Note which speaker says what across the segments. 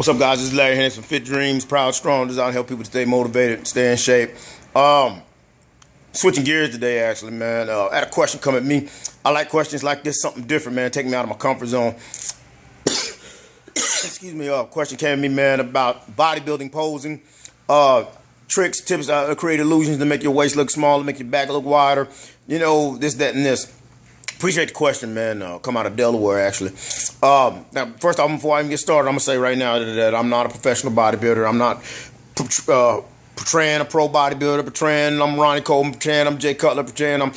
Speaker 1: What's up, guys? This is Larry Hennis from FitDreams, proud, strong, designed to help people stay motivated, stay in shape. Switching gears today, actually, man. I had a question come at me. I like questions like this, something different, man. Take me out of my comfort zone. Excuse me. Question came at me, man, about bodybuilding posing, tricks, tips, create illusions to make your waist look smaller, make your back look wider. You know, this, that, and this. Appreciate the question, man. Come out of Delaware, actually. Now, first off, before I even get started, I'm going to say right now that I'm not a professional bodybuilder. I'm not portraying a pro bodybuilder, portraying I'm Ronnie Coleman, portraying I'm Jay Cutler, portraying I'm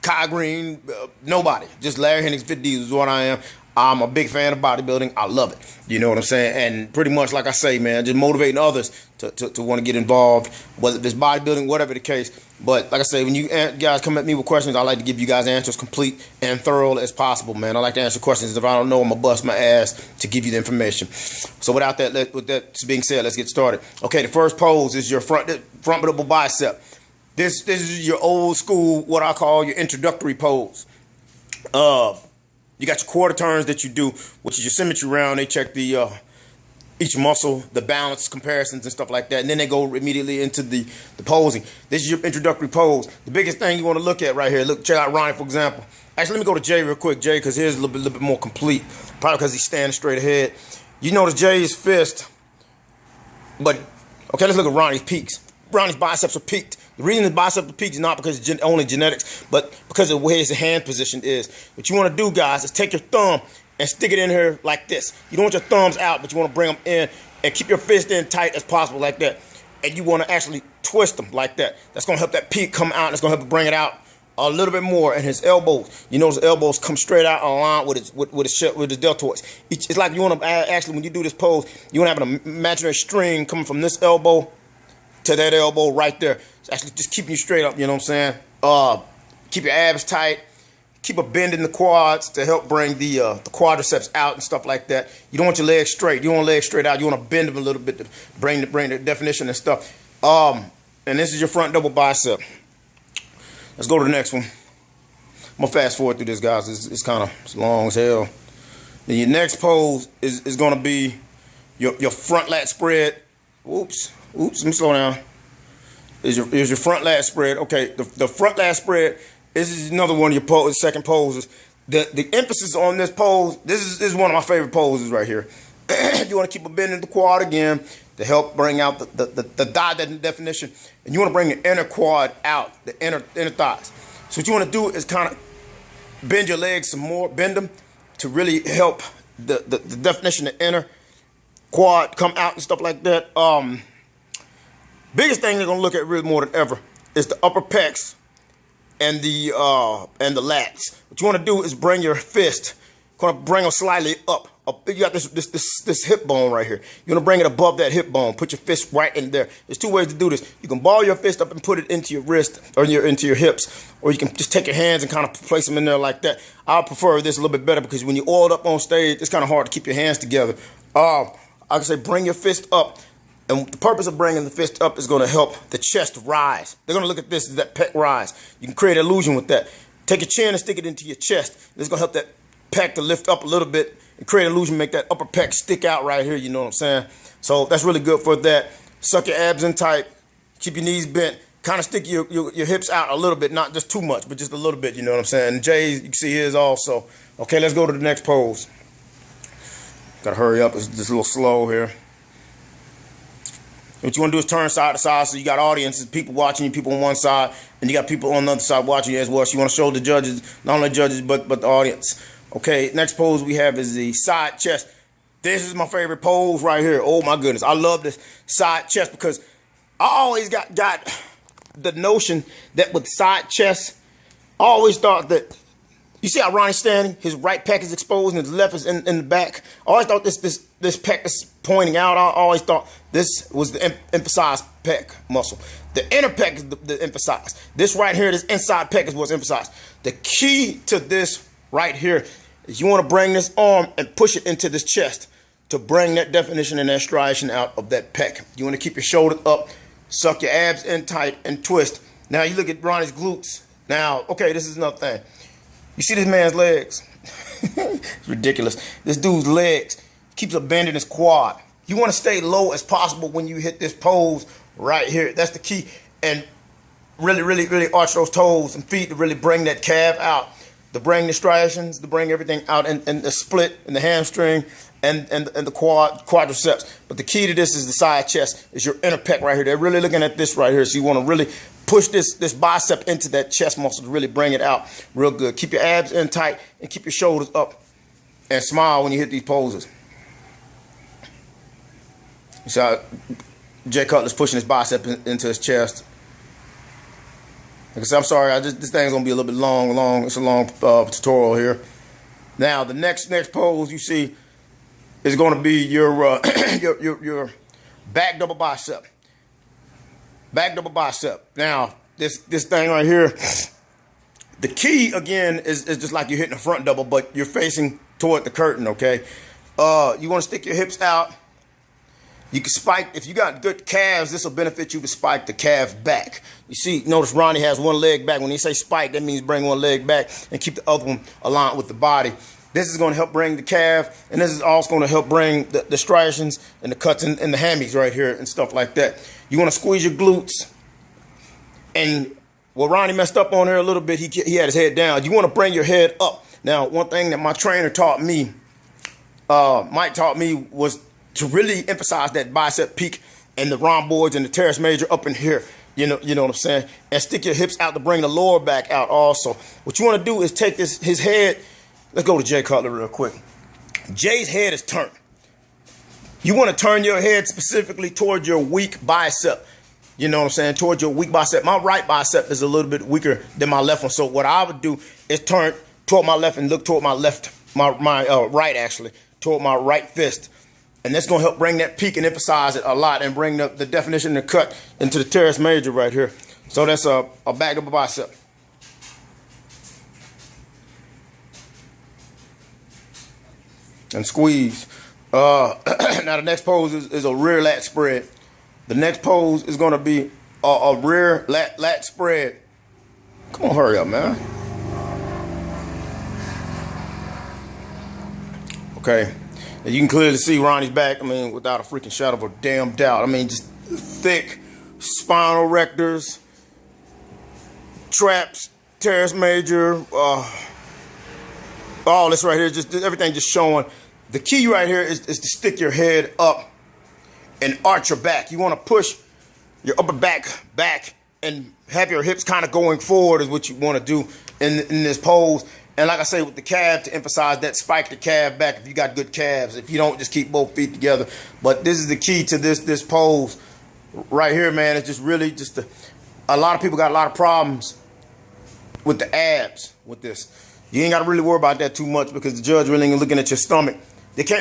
Speaker 1: Kai Green. Nobody. Just Larry Hennis, FitDreams is what I am. I'm a big fan of bodybuilding. I love it. You know what I'm saying? And pretty much, like I say, man, just motivating others to want to get involved, whether it's bodybuilding, whatever the case. But like I say, when you guys come at me with questions, I like to give you guys answers complete and thorough as possible, man. I like to answer questions. If I don't know, I'm going to bust my ass to give you the information. So with that being said, let's get started. Okay, the first pose is your frontable bicep. This is your old school, what I call your introductory pose. You got your quarter turns that you do, which is your symmetry round. They check the each muscle, the balance comparisons and stuff like that. And then they go immediately into the posing. This is your introductory pose. The biggest thing you want to look at right here. Check out Ronnie, for example. Actually, let me go to Jay real quick. Jay, because here's a little bit more complete. Probably because he's standing straight ahead. You notice Jay's fist. But, okay, let's look at Ronnie's peaks. Ronnie's biceps are peaked. The reason his biceps are peaked is not because it's only genetics, but because of the way his hand position is. What you want to do, guys, is take your thumb and stick it in here like this. You don't want your thumbs out, but you want to bring them in and keep your fist in tight as possible like that. And you want to actually twist them like that. That's going to help that peak come out, and it's going to help it bring it out a little bit more. And his elbows, you know, his elbows come straight out on line with his deltoids. It's like you want to actually, when you do this pose, you want to have an imaginary string coming from this elbow to that elbow right there. It's actually just keeping you straight up, you know what I'm saying? Keep your abs tight. Keep a bend in the quads to help bring the quadriceps out and stuff like that. You don't want your legs straight. You don't want legs straight out. You want to bend them a little bit to bring the definition and stuff. And this is your front double bicep. Let's go to the next one. I'm going to fast forward through this, guys. It's kind of long as hell. Then your next pose is going to be your front lat spread. Oops, let me slow down. Is your front lat spread. Okay, the front lat spread, this is another one of your second poses. The emphasis on this pose, this is one of my favorite poses right here. You want to keep a bend in the quad again to help bring out the thigh definition. And you want to bring the inner quad out, the inner thighs. So what you want to do is kind of bend your legs some more, bend them to really help the definition of inner quad come out and stuff like that. Biggest thing they're gonna look at really more than ever is the upper pecs and the lats. What you want to do is bring your fist, gonna bring them slightly up. You got this hip bone right here. You're gonna bring it above that hip bone. Put your fist right in there. There's two ways to do this. You can ball your fist up and put it into your wrist or into your hips, or you can just take your hands and kind of place them in there like that. I prefer this a little bit better because when you're oiled up on stage, it's kind of hard to keep your hands together. I can say bring your fist up. And the purpose of bringing the fist up is going to help the chest rise. They're going to look at this as that pec rise. You can create an illusion with that. Take your chin and stick it into your chest. This is going to help that pec to lift up a little bit and create an illusion, make that upper pec stick out right here, you know what I'm saying? So that's really good for that. Suck your abs in tight. Keep your knees bent. Kind of stick your hips out a little bit, not just too much, but just a little bit, you know what I'm saying? And Jay's, you can see his also. Okay, let's go to the next pose. Got to hurry up. It's just a little slow here. What you want to do is turn side to side, so you got audiences, people watching you, people on one side, and you got people on the other side watching you as well. So you want to show the judges, not only judges, but the audience. Okay, next pose we have is the side chest. This is my favorite pose right here. Oh my goodness, I love this side chest because I always got the notion that with side chest, I always thought that, you see how Ronnie's standing? His right pec is exposed and his left is in the back. I always thought this pec is pointing out. I always thought this was the emphasized pec muscle. The inner pec is the emphasized. This right here, this inside pec is what's emphasized. The key to this right here is you want to bring this arm and push it into this chest to bring that definition and that striation out of that pec. You want to keep your shoulders up, suck your abs in tight, and twist. Now you look at Ronnie's glutes. Now, okay, this is another thing. You see this man's legs? It's ridiculous. This dude's legs. keeps a bend in his quad. You want to stay low as possible when you hit this pose right here. That's the key. And really, really, really arch those toes and feet to really bring that calf out, to bring the striations, to bring everything out, and the split and the hamstring and the quadriceps. But the key to this is the side chest, is your inner pec right here. They're really looking at this right here. So you want to really push this bicep into that chest muscle to really bring it out real good. Keep your abs in tight and keep your shoulders up and smile when you hit these poses. You see how Jay Cutler's pushing his bicep into his chest. Like I said, I'm sorry, this thing's gonna be a little bit long. It's a long tutorial here. Now the next pose you see is gonna be your your back double bicep. Back double bicep. Now this thing right here, the key again is just like you're hitting a front double, but you're facing toward the curtain. Okay, you want to stick your hips out. You can spike, if you got good calves, this will benefit you to spike the calf back. You see, notice Ronnie has one leg back. When he say spike, that means bring one leg back and keep the other one aligned with the body. This is going to help bring the calf, and this is also going to help bring the striations and the cuts and the hammies right here and stuff like that. You want to squeeze your glutes. And well, Ronnie messed up on here a little bit. He had his head down. You want to bring your head up. Now, one thing that my trainer taught me, Mike taught me, was to really emphasize that bicep peak and the rhomboids and the teres major up in here. You know what I'm saying? And stick your hips out to bring the lower back out also. What you want to do is take his head. Let's go to Jay Cutler real quick. Jay's head is turned. You want to turn your head specifically toward your weak bicep. You know what I'm saying? Toward your weak bicep. My right bicep is a little bit weaker than my left one. So what I would do is turn toward my left and look toward my left, my right actually, toward my right fist. And that's going to help bring that peak and emphasize it a lot and bring the definition and the cut into the teres major right here. So that's a back double bicep. And squeeze. Now the next pose is a rear lat spread. The next pose is going to be a rear lat spread. Come on, hurry up, man. Okay. And you can clearly see Ronnie's back, I mean, without a freaking shadow of a damn doubt. I mean, just thick spinal rectors, traps, teres major, all this right here, just everything just showing. The key right here is to stick your head up and arch your back. You want to push your upper back and have your hips kind of going forward is what you want to do in this pose. And like I say, with the calf, to emphasize that, spike the calf back if you got good calves. If you don't, just keep both feet together. But this is the key to this pose right here, man. It's just really a lot of people got a lot of problems with the abs with this. You ain't got to really worry about that too much because the judge really ain't looking at your stomach.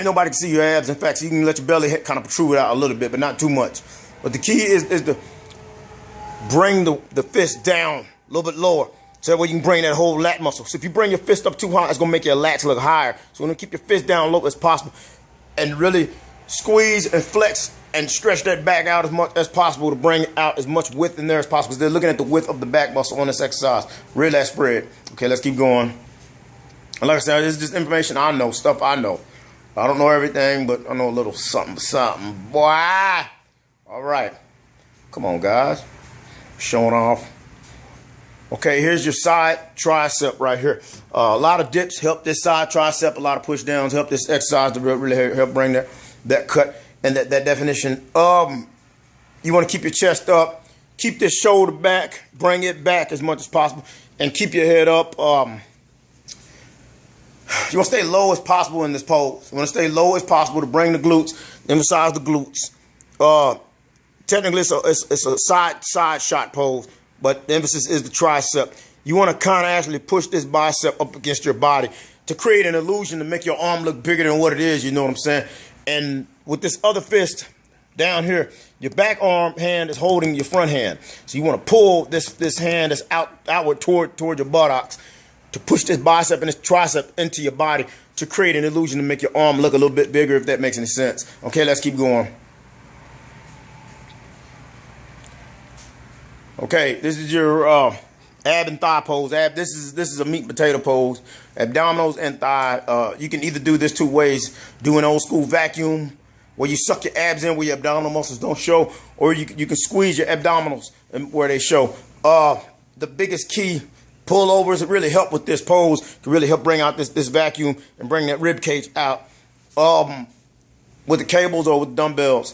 Speaker 1: Nobody can see your abs. In fact, so you can let your belly kind of protrude out a little bit, but not too much. But the key is to bring the fist down a little bit lower. So that way you can bring that whole lat muscle. So if you bring your fist up too high, it's going to make your lats look higher. So you want to keep your fist down low as possible and really squeeze and flex and stretch that back out as much as possible to bring out as much width in there as possible. Because they're looking at the width of the back muscle on this exercise. Rear lat spread. Okay, let's keep going. And like I said, this is just information I know, stuff I know. I don't know everything, but I know a little something. Boy! All right. Come on, guys. Showing off. Okay, here's your side tricep right here. A lot of dips help this side tricep. A lot of push downs help this exercise to really help bring that cut and that definition. You want to keep your chest up. Keep this shoulder back. Bring it back as much as possible. And keep your head up. You want to stay low as possible in this pose. You want to stay low as possible to bring the glutes, emphasize the glutes. Technically, it's a side shot pose. But the emphasis is the tricep. You want to kind of actually push this bicep up against your body to create an illusion to make your arm look bigger than what it is, you know what I'm saying? And with this other fist down here, your back arm hand is holding your front hand. So you want to pull this hand that's outward toward your buttocks to push this bicep and this tricep into your body to create an illusion to make your arm look a little bit bigger, if that makes any sense. Okay, let's keep going. Okay, this is your Ab and thigh pose. Ab. This is a meat and potato pose. Abdominals and thigh. You can either do this two ways. Do an old school vacuum where you suck your abs in where your abdominal muscles don't show, or you can squeeze your abdominals where they show. The biggest key, pullovers really help with this pose. Can really help bring out this vacuum and bring that rib cage out. With the cables or with dumbbells.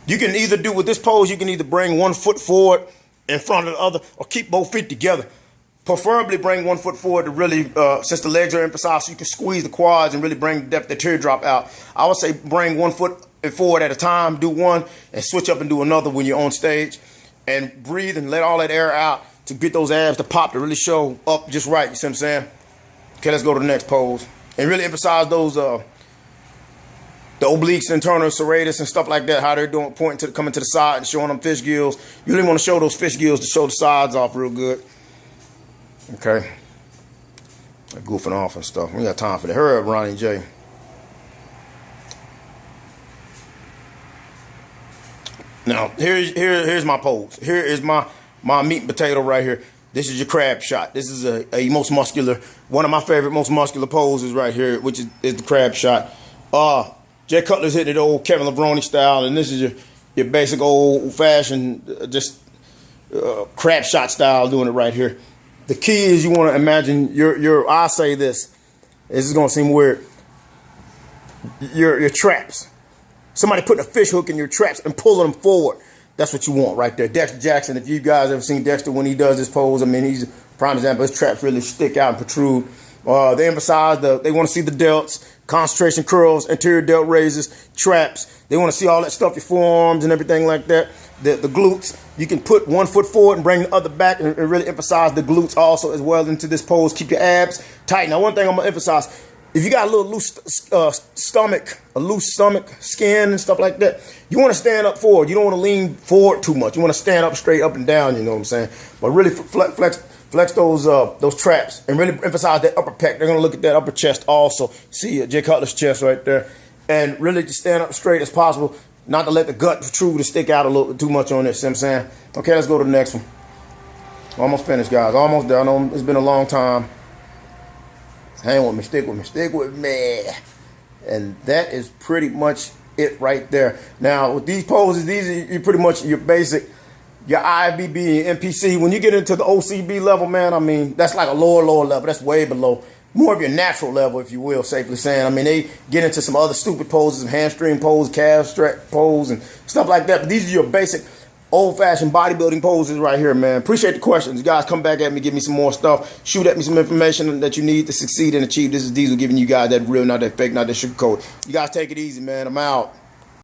Speaker 1: You can either do with this pose, you can either bring 1 foot forward in front of the other or keep both feet together. Preferably bring 1 foot forward to really, since the legs are emphasized, so you can squeeze the quads and really bring the depth, the teardrop out. I would say bring 1 foot forward at a time, do one, and switch up and do another when you're on stage. And breathe and let all that air out to get those abs to pop, to really show up just right, you see what I'm saying? Okay, let's go to the next pose. And really emphasize those, the obliques, internal serratus, and stuff like that, how they're doing, pointing to coming to the side and showing them fish gills. You really want to show those fish gills to show the sides off real good. Okay. Goofing off and stuff. We got time for that. Hurry up, Ronnie J. Now, here's my pose. Here is my meat and potato right here. This is your crab shot. This is a most muscular, one of my favorite most muscular poses right here, which is the crab shot. Jay Cutler's hitting it old Kevin Levrone style, and this is your basic old-fashioned just crab shot style doing it right here. The key is you want to imagine I say this is going to seem weird, your traps. Somebody putting a fish hook in your traps and pulling them forward. That's what you want right there. Dexter Jackson, if you guys ever seen Dexter when he does this pose, I mean, he's a prime example. His traps really stick out and protrude. They emphasize they want to see the delts, concentration curls, anterior delt raises, traps. They want to see all that stuff, your forearms and everything like that. The glutes, you can put 1 foot forward and bring the other back and really emphasize the glutes also as well into this pose. Keep your abs tight. Now, one thing I'm going to emphasize, if you got a little loose stomach, skin and stuff like that, you want to stand up forward. You don't want to lean forward too much. You want to stand up straight up and down, you know what I'm saying? But really flex those traps and really emphasize that upper pec. They're going to look at that upper chest also. See Jay Cutler's chest right there. And really just stand up straight as possible, not to let the gut protrude and stick out a little bit too much on this, see what I'm saying? Okay, let's go to the next one. Almost finished, guys. Almost done. I know it's been a long time. Hang with me, stick with me. And that is pretty much it right there. Now, with these poses, these are pretty much your basic, your IFBB and MPC. When you get into the OCB level, man, I mean, that's like a lower level. That's way below. More of your natural level, if you will, safely saying. I mean, they get into some other stupid poses, hamstring pose, calf strap pose, and stuff like that. But these are your basic old-fashioned bodybuilding poses right here, man. Appreciate the questions. You guys come back at me, give me some more stuff. Shoot at me some information that you need to succeed and achieve. This is Diesel giving you guys that real, not that fake, not that sugarcoat. You guys take it easy, man. I'm out.